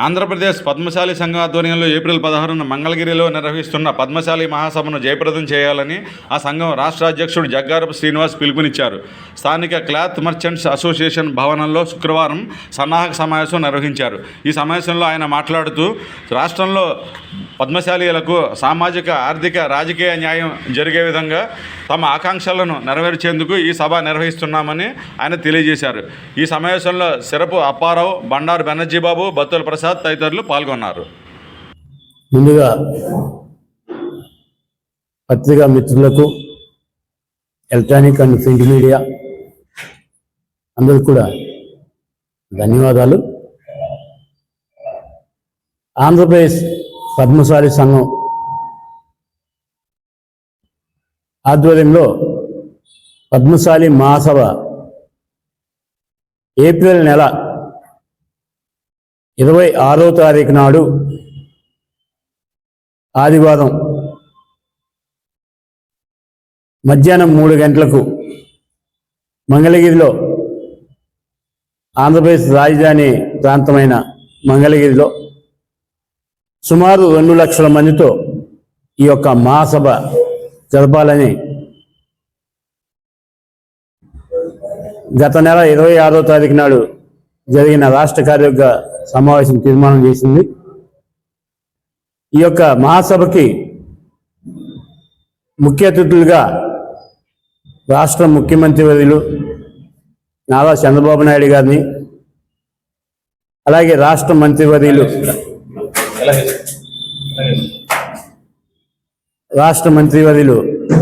ఆంధ్రప్రదేశ్ పద్మశాలి సంఘం ఆధ్వర్యంలో ఏప్రిల్ 16న మంగళగిరిలో నిర్వహిస్తున్న పద్మశాలి మహాసభను జయప్రదం చేయాలని ఆ సంఘం రాష్ట్ర అధ్యక్షుడు జగ్గారపు శ్రీనివాస్ పిలుపునిచ్చారు. స్థానిక క్లాత్ మర్చెంట్స్ అసోసియేషన్ భవనంలో శుక్రవారం సన్నాహక సమావేశం నిర్వహించారు. ఈ సమావేశంలో ఆయన మాట్లాడుతూ రాష్ట్రంలో పద్మశాలీలకు సామాజిక, ఆర్థిక, రాజకీయ న్యాయం జరిగే విధంగా తమ ఆకాంక్షలను నెరవేర్చేందుకు ఈ సభ నిర్వహిస్తున్నామని ఆయన తెలియజేశారు. ఈ సమావేశంలో సిరపు అప్పారావు, బండారు బెనర్జీ బాబు, బత్తుల ప్రసాద్ తదితరులు పాల్గొన్నారు. ముందుగా పత్రికా మిత్రులకు, ఎలక్ట్రానిక్ అండ్ ప్రింట్ మీడియా అందరికీ కూడా ధన్యవాదాలు. ఆంధ్రప్రదేశ్ పద్మశాలి సంఘం ఆధ్వర్యంలో పద్మశాలి మహాసభ ఏప్రిల్ నెల 26వ తారీఖు నాడు ఆదివారం మధ్యాహ్నం 3 గంటలకు మంగళగిరిలో, ఆంధ్రప్రదేశ్ రాజధాని ప్రాంతమైన మంగళగిరిలో సుమారు 2 లక్షల మందితో ఈ యొక్క మహాసభ జరపాలని గత నెల 26వ తారీఖు నాడు జరిగిన రాష్ట్ర కార్యవర్గ సమావేశం తీర్మానం చేసింది. ఈ యొక్క మహాసభకి ముఖ్య అతిథులుగా రాష్ట్ర ముఖ్యమంత్రి వర్యులు నారా చంద్రబాబు నాయుడు గారిని, అలాగే రాష్ట్ర మంత్రివర్యులు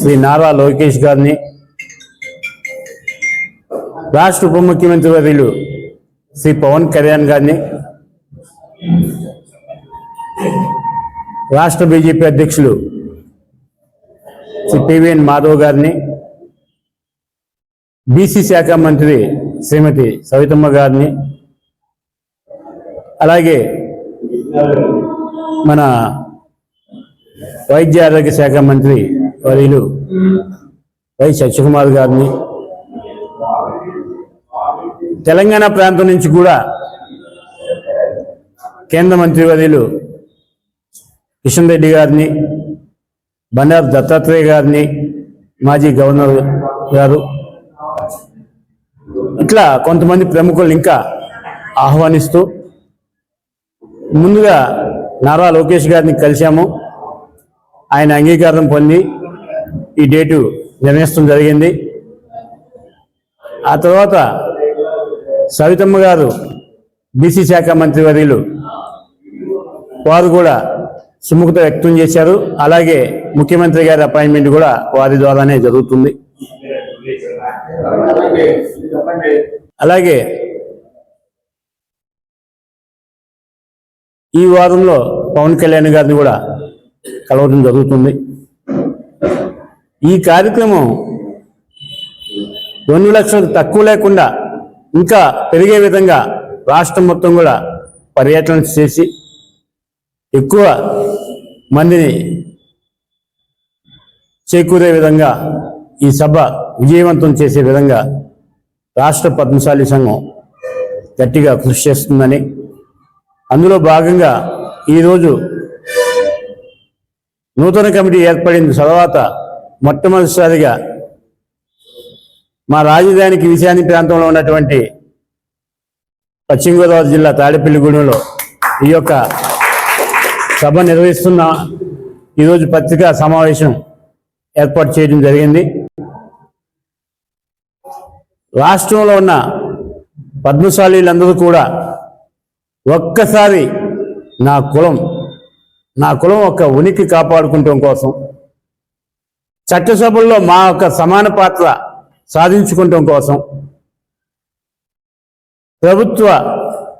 శ్రీ నారా లోకేష్ గారిని, రాష్ట్ర ఉప ముఖ్యమంత్రి వర్యులు శ్రీ పవన్ కళ్యాణ్ గారిని, రాష్ట్ర బీజేపీ అధ్యక్షులు శ్రీ పివిఎన్ మాధవ్ గారిని, బీసీ శాఖ మంత్రి శ్రీమతి సవితమ్మ గారిని, అలాగే మన వైద్య ఆరోగ్య శాఖ మంత్రి వర్యులు వై సత్యకుమార్ గారిని, తెలంగాణ ప్రాంతం నుంచి కూడా కేంద్ర మంత్రి వర్యులు కిషన్ రెడ్డి గారిని, బండారు దత్తాత్రేయ గారిని, మాజీ గవర్నర్ గారు, ఇట్లా కొంతమంది ప్రముఖులు ఇంకా ఆహ్వానిస్తూ ముందుగా నారా లోకేష్ గారిని కలిశాము. ఆయన అంగీకారం పొంది ఈ డేటు నిర్ణయించడం జరిగింది. ఆ తర్వాత సవితమ్మ గారు బీసీ శాఖ మంత్రి వర్యులు వారు కూడా సుముఖత వ్యక్తం చేశారు. అలాగే ముఖ్యమంత్రి గారి అపాయింట్మెంట్ కూడా వారి ద్వారానే జరుగుతుంది. అలాగే ఈ వారంలో పవన్ కళ్యాణ్ గారిని కూడా కలవడం జరుగుతుంది. ఈ కార్యక్రమం 2 లక్షలకు తక్కువ లేకుండా ఇంకా పెరిగే విధంగా రాష్ట్రం మొత్తం కూడా పర్యటన చేసి ఎక్కువ మందిని చేకూరే విధంగా ఈ సభ విజయవంతం చేసే విధంగా రాష్ట్ర పద్మశాలి సంఘం గట్టిగా కృషి చేస్తుందని, అందులో భాగంగా ఈరోజు నూతన కమిటీ ఏర్పడిన తర్వాత మొట్టమొదటిసారిగా మా రాజధానికి ఈశాన్య ప్రాంతంలో ఉన్నటువంటి పశ్చిమ గోదావరి జిల్లా తాడేపల్లిగూడెంలో ఈ యొక్క సభ నిర్వహిస్తున్న ఈరోజు పత్రికా సమావేశం ఏర్పాటు చేయడం జరిగింది. రాష్ట్రంలో ఉన్న పద్మశాలీలందరూ కూడా ఒక్కసారి నా కులం యొక్క ఉనికి కాపాడుకుంటం కోసం, చట్టసభల్లో మా యొక్క సమాన పాత్ర సాధించుకోవటం కోసం ప్రభుత్వ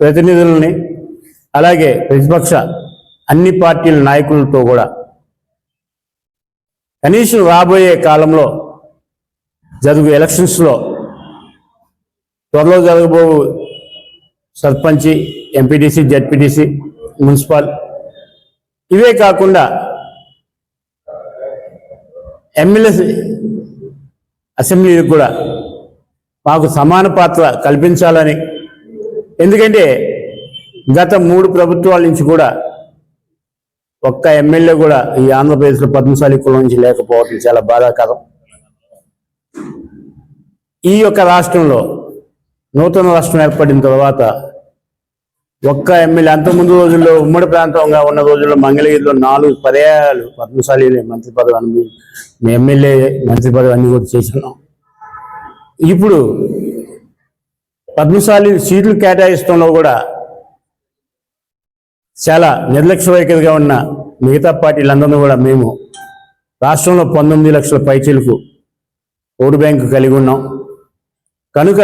ప్రతినిధులని, అలాగే ప్రతిపక్ష అన్ని పార్టీల నాయకులతో కూడా కనీసం రాబోయే కాలంలో జరుగు ఎలక్షన్స్లో త్వరలో జరగబో సర్పంచి, ఎంపీటీసీ, జెడ్పీటీసీ, మున్సిపల్, ఇవే కాకుండా ఎమ్మెల్యే అసెంబ్లీలకు కూడా మాకు సమాన పాత్ర కల్పించాలని, ఎందుకంటే గత 3 ప్రభుత్వాల నుంచి కూడా ఒక్క ఎమ్మెల్యే కూడా ఈ ఆంధ్రప్రదేశ్లో పద్మశాలి కులం నుంచి లేకపోవడం చాలా బాధాకరం. ఈ యొక్క రాష్ట్రంలో నూతన రాష్ట్రం ఏర్పడిన తర్వాత ఒక్క ఎమ్మెల్యే, అంతకుముందు రోజుల్లో ఉమ్మడి ప్రాంతంగా ఉన్న రోజుల్లో మంగళగిరిలో 4 పర్యాయాలు పద్మశాలి మంత్రి పదవి ఎమ్మెల్యే మంత్రి పదవి అన్ని కూడా చేసినాం. ఇప్పుడు పద్మశాలి సీట్లు కేటాయిస్తంలో కూడా చాలా నిర్లక్ష్య వైఖరిగా ఉన్న మిగతా పార్టీలందరినీ కూడా మేము రాష్ట్రంలో 19 లక్షల పైచీలకు ఓటు బ్యాంకు కలిగి ఉన్నాం కనుక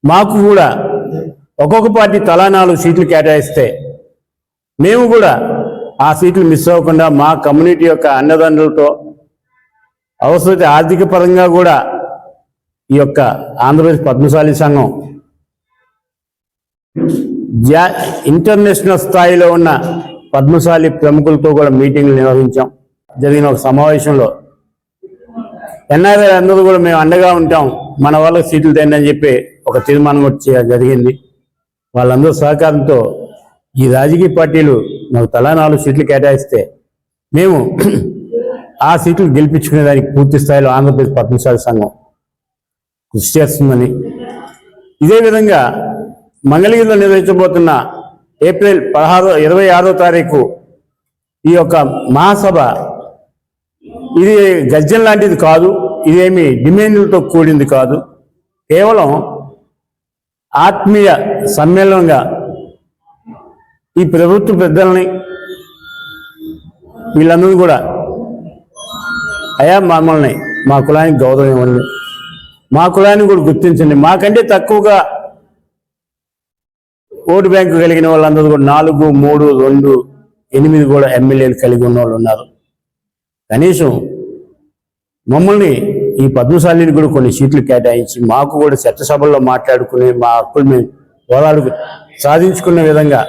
మాకు కూడా ఒక్కొక్క పార్టీ తలా 4 సీట్లు కేటాయిస్తే మేము కూడా ఆ సీట్లు మిస్ అవ్వకుండా మా కమ్యూనిటీ యొక్క అండదండలతో అవసరమైతే ఆర్థిక పరంగా కూడా ఈ యొక్క ఆంధ్రప్రదేశ్ పద్మశాలి సంఘం ఇంటర్నేషనల్ స్థాయిలో ఉన్న పద్మశాలి ప్రముఖులతో కూడా మీటింగ్లు నిర్వహించాం. జరిగిన ఒక సమావేశంలో ఎన్ఆర్ఐ అందరూ కూడా మేము అండగా ఉంటాం, మన వాళ్ళకి సీట్లు తెండి అని చెప్పి ఒక తీర్మానం వచ్చి జరిగింది. వాళ్ళందరూ సహకారంతో ఈ రాజకీయ పార్టీలు మాకు తలా 4 సీట్లు కేటాయిస్తే మేము ఆ సీట్లు గెలిపించుకునే దానికి పూర్తి స్థాయిలో ఆంధ్రప్రదేశ్ పద్మశాలి సంఘం కృషి చేస్తుందని, ఇదే విధంగా మంగళగిరిలో నిర్వహించబోతున్న ఏప్రిల్ 26వ తారీఖు ఈ యొక్క మహాసభ ఇది గర్జన లాంటిది కాదు, ఇదేమి డిమాండ్లతో కూడింది కాదు, కేవలం ఆత్మీయ సమ్మేళనంగా ఈ ప్రభుత్వ పెద్దల్ని వీళ్ళందరూ కూడా అయా మమ్మల్ని మా కులానికి గౌరవం ఇవ్వండి, మా కులాన్ని కూడా గుర్తించండి, మాకంటే తక్కువగా ఓటు బ్యాంకు కలిగిన వాళ్ళందరూ కూడా 4, 3, 2, 8 కూడా ఎమ్మెల్యేలు కలిగి ఉన్న వాళ్ళు ఉన్నారు. కనీసం మమ్మల్ని ఈ పద్మశాలిని కూడా కొన్ని సీట్లు కేటాయించి మాకు కూడా చట్టసభల్లో మాట్లాడుకుని మా హక్కులు మేము పోరాడు సాధించుకున్న విధంగా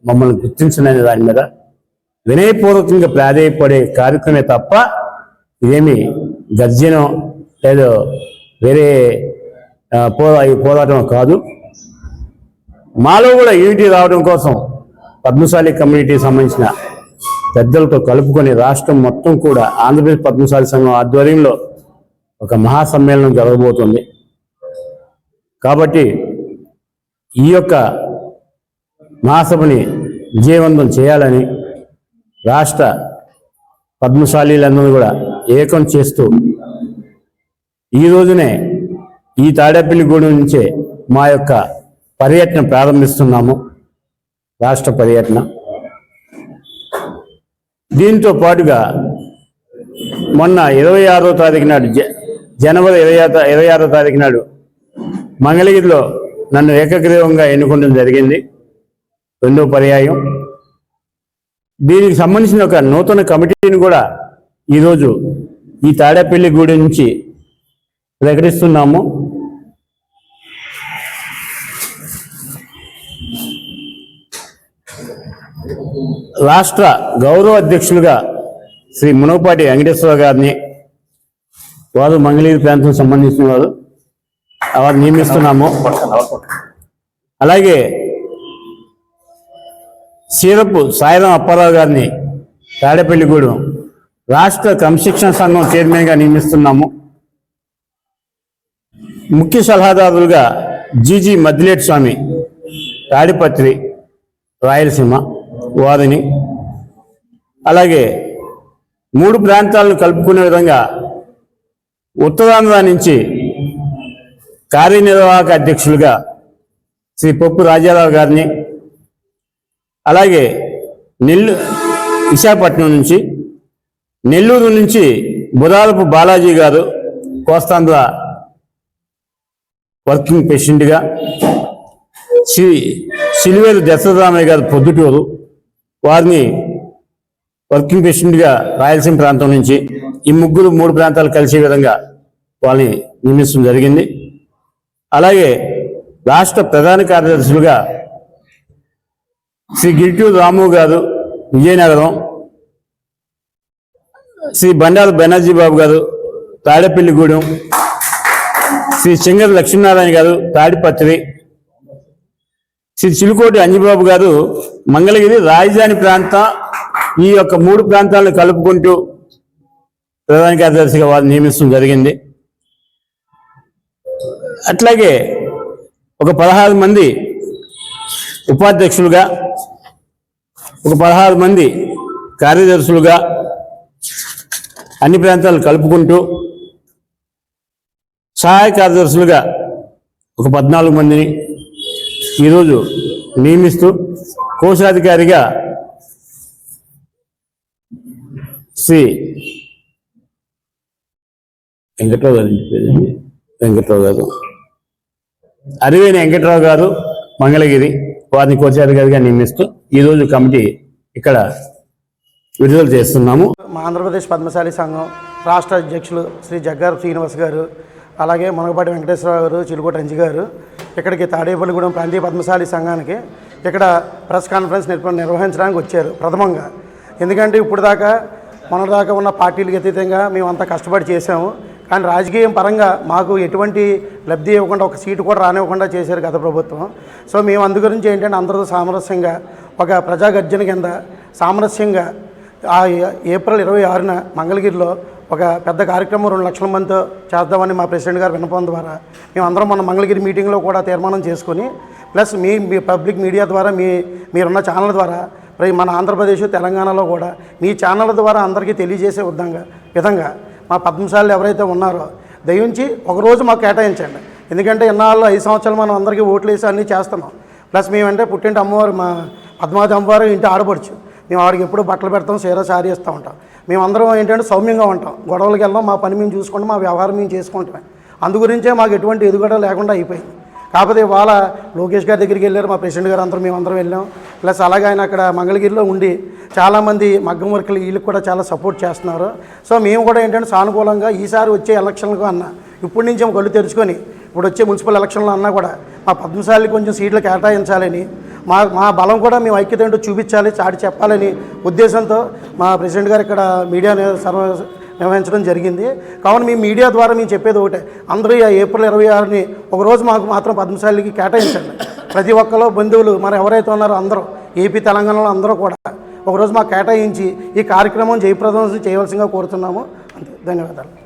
మమ్మల్ని గుర్తించననే దాని మీద వినయపూర్వకంగా ప్రాధేయపడే కార్యక్రమే తప్ప ఇదేమి గర్జనం లేదో వేరే పోరాటం కాదు. మాలో కూడా యూనిటీ రావడం కోసం పద్మశాలి కమ్యూనిటీకి సంబంధించిన పెద్దలతో కలుపుకొని రాష్ట్రం మొత్తం కూడా ఆంధ్రప్రదేశ్ పద్మశాలి సంఘం ఆధ్వర్యంలో ఒక మహాసమ్మేళనం జరగబోతుంది. కాబట్టి ఈ యొక్క మహాసభని విజయవంతం చేయాలని రాష్ట్ర పద్మశాలీలందరూ కూడా ఏకం చేస్తూ ఈ రోజునే ఈ తాడేపల్లిగూడెం నుంచే మా యొక్క పర్యటన ప్రారంభిస్తున్నాము, రాష్ట్ర పర్యటన. దీంతో పాటుగా మొన్న 26వ తారీఖు నాడు జనవరి 26వ తారీఖు నాడు మంగళగిరిలో నన్ను ఏకగ్రీవంగా ఎన్నుకోవడం జరిగింది, 2వ పర్యాయం. దీనికి సంబంధించిన ఒక నూతన కమిటీని కూడా ఈరోజు ఈ తాడేపల్లిగూడెం నుంచి ప్రకటిస్తున్నాము. రాష్ట్ర గౌరవ అధ్యక్షులుగా శ్రీ మునగపాటి వెంకటేశ్వర గారిని, వారు మంగళగిరి ప్రాంతం సంబంధించిన వారు, వారు నియమిస్తున్నాము. అలాగే సీరపు సాయిరాం అప్పారావు గారిని తాడేపల్లిగూడెం రాష్ట్ర క్రమశిక్షణ సంఘం చైర్మన్గా నియమిస్తున్నాము. ముఖ్య సలహాదారులుగా జీజీ మద్దిలేటి స్వామి తాడిపత్రి రాయలసీమ వారిని, అలాగే 3 ప్రాంతాలను కలుపుకునే విధంగా ఉత్తరాంధ్ర నుంచి కార్యనిర్వాహక అధ్యక్షులుగా శ్రీ పొప్పు రాజారావు గారిని, అలాగే విశాఖపట్నం నుంచి, నెల్లూరు నుంచి బుధాలపు బాలాజీ గారు కోస్తాంధ్ర వర్కింగ్ ప్రెసిడెంట్గా, సిలివేరు దశరథరామయ్య గారు పొద్దుటూరు, వారిని వర్కింగ్ ప్రెసిడెంట్గా రాయలసీమ ప్రాంతం నుంచి, ఈ 3 ప్రాంతాలు కలిసే విధంగా వాళ్ళని నియమించడం జరిగింది. అలాగే రాష్ట్ర ప్రధాన కార్యదర్శులుగా శ్రీ గిరిటూరు రాము గారు విజయనగరం, శ్రీ బండారు బెనర్జీ బాబు గారు తాడేపల్లిగూడెం, శ్రీ సింగర్ లక్ష్మీనారాయణ గారు తాడిపత్రి, శ్రీ చిలుకోటి అంజిబాబు గారు మంగళగిరి రాజధాని ఈ యొక్క 3 ప్రాంతాలను కలుపుకుంటూ ప్రధాన కార్యదర్శిగా వారిని నియమించడం జరిగింది. అట్లాగే ఒక 16 మంది ఉపాధ్యక్షులుగా, ఒక 16 మంది కార్యదర్శులుగా అన్ని ప్రాంతాలు కలుపుకుంటూ సహాయ కార్యదర్శులుగా ఒక 14 మందిని ఈరోజు నియమిస్తూ కోశాధికారిగా శ్రీ వెంకట్రావు గారు అరివేని వెంకట్రావు గారు మంగళగిరి వారిని కోశాధికారిగా నియమిస్తూ ఈరోజు కమిటీ ఇక్కడ విడుదల చేస్తున్నాము. మా ఆంధ్రప్రదేశ్ పద్మశాలి సంఘం రాష్ట్ర అధ్యక్షులు శ్రీ జగ్గారపు శ్రీనివాస్ గారు, అలాగే మునగపాటి వెంకటేశ్వరరావు గారు, చిలుకోటి అంజి గారు ఇక్కడికి తాడేపల్లిగూడెం ప్రాంతీయ పద్మశాలి సంఘానికి ఇక్కడ ప్రెస్ కాన్ఫరెన్స్ నిర్వహించడానికి వచ్చారు ప్రథమంగా. ఎందుకంటే ఇప్పుడు దాకా మొన్నదాకా ఉన్న పార్టీలకు అతీతంగా మేమంతా కష్టపడి చేసాము. కానీ రాజకీయం పరంగా మాకు ఎటువంటి లబ్ధి ఇవ్వకుండా, ఒక సీటు కూడా రానివ్వకుండా చేశారు గత ప్రభుత్వం. సో మేము అందు గురించి ఏంటంటే అందరితో సామరస్యంగా ఒక ప్రజాగర్జన కింద సామరస్యంగా ఏప్రిల్ 26న మంగళగిరిలో ఒక పెద్ద కార్యక్రమం 2 లక్షల మందితో చేద్దామని మా ప్రెసిడెంట్ గారు విన్నపం ద్వారా మేమందరం మన మంగళగిరి మీటింగ్లో కూడా తీర్మానం చేసుకుని, ప్లస్ మీ పబ్లిక్ మీడియా ద్వారా మీరున్న ఛానల్ ద్వారా మన ఆంధ్రప్రదేశ్ తెలంగాణలో కూడా మీ ఛానల్ ద్వారా అందరికీ తెలియజేసే విధంగా మా పద్మశాలు ఎవరైతే ఉన్నారో దయించి ఒకరోజు మాకు కేటాయించండి. ఎందుకంటే ఇన్నాళ్ళు 5 సంవత్సరాలు మనం అందరికీ ఓట్లు వేసి అన్నీ చేస్తున్నాం. ప్లస్ మేమంటే పుట్టింటి అమ్మవారు, మా పద్మావతి అమ్మవారు ఇంటి ఆడపడుచు. మేము ఆడికి ఎప్పుడు బట్టలు పెడతాం, సారీ ఇస్తూ ఉంటాం. మేమందరం ఏంటంటే సౌమ్యంగా ఉంటాం, గొడవలకి వెళ్దాం, మా పని మేము చూసుకుంటాం, మా వ్యవహారం మేము చేసుకుంటామే. అందుగురించే మాకు ఎటువంటి ఎదుగుదల లేకుండా అయిపోయింది. కాకపోతే ఇవాళ లోకేష్ గారి దగ్గరికి వెళ్ళారు, మా ప్రెసిడెంట్ గారు మేమందరం వెళ్ళాం. ప్లస్ అలాగే ఆయన అక్కడ మంగళగిరిలో ఉండి చాలామంది మగ్గం వర్కులు వీళ్ళకి కూడా చాలా సపోర్ట్ చేస్తున్నారు. సో మేము కూడా ఏంటంటే సానుకూలంగా ఈసారి వచ్చే ఎలక్షన్లకు అన్న ఇప్పటి నుంచి కళ్ళు తెరుచుకొని ఇప్పుడు వచ్చే మున్సిపల్ ఎలక్షన్లో అన్నా కూడా మా పద్మశాలికి కొంచెం సీట్లు కేటాయించాలని, మా బలం కూడా మేము ఐక్యత ఏంటో చూపించాలి, చాటి చెప్పాలని ఉద్దేశంతో మా ప్రెసిడెంట్ గారు ఇక్కడ మీడియా నిర్వహించడం జరిగింది. కావున మీ మీడియా ద్వారా మేము చెప్పేది ఒకటే, అందరూ ఏప్రిల్ 26ని ఒకరోజు మాకు మాత్రం పద్మశాలికి కేటాయించండి. ప్రతి ఒక్కరు బంధువులు మరి ఎవరైతే ఉన్నారో అందరూ ఏపీ తెలంగాణలో అందరూ కూడా ఒకరోజు మాకు కేటాయించి ఈ కార్యక్రమం జయప్రదం చేయవలసిందిగా కోరుతున్నాము. అంతే, ధన్యవాదాలు.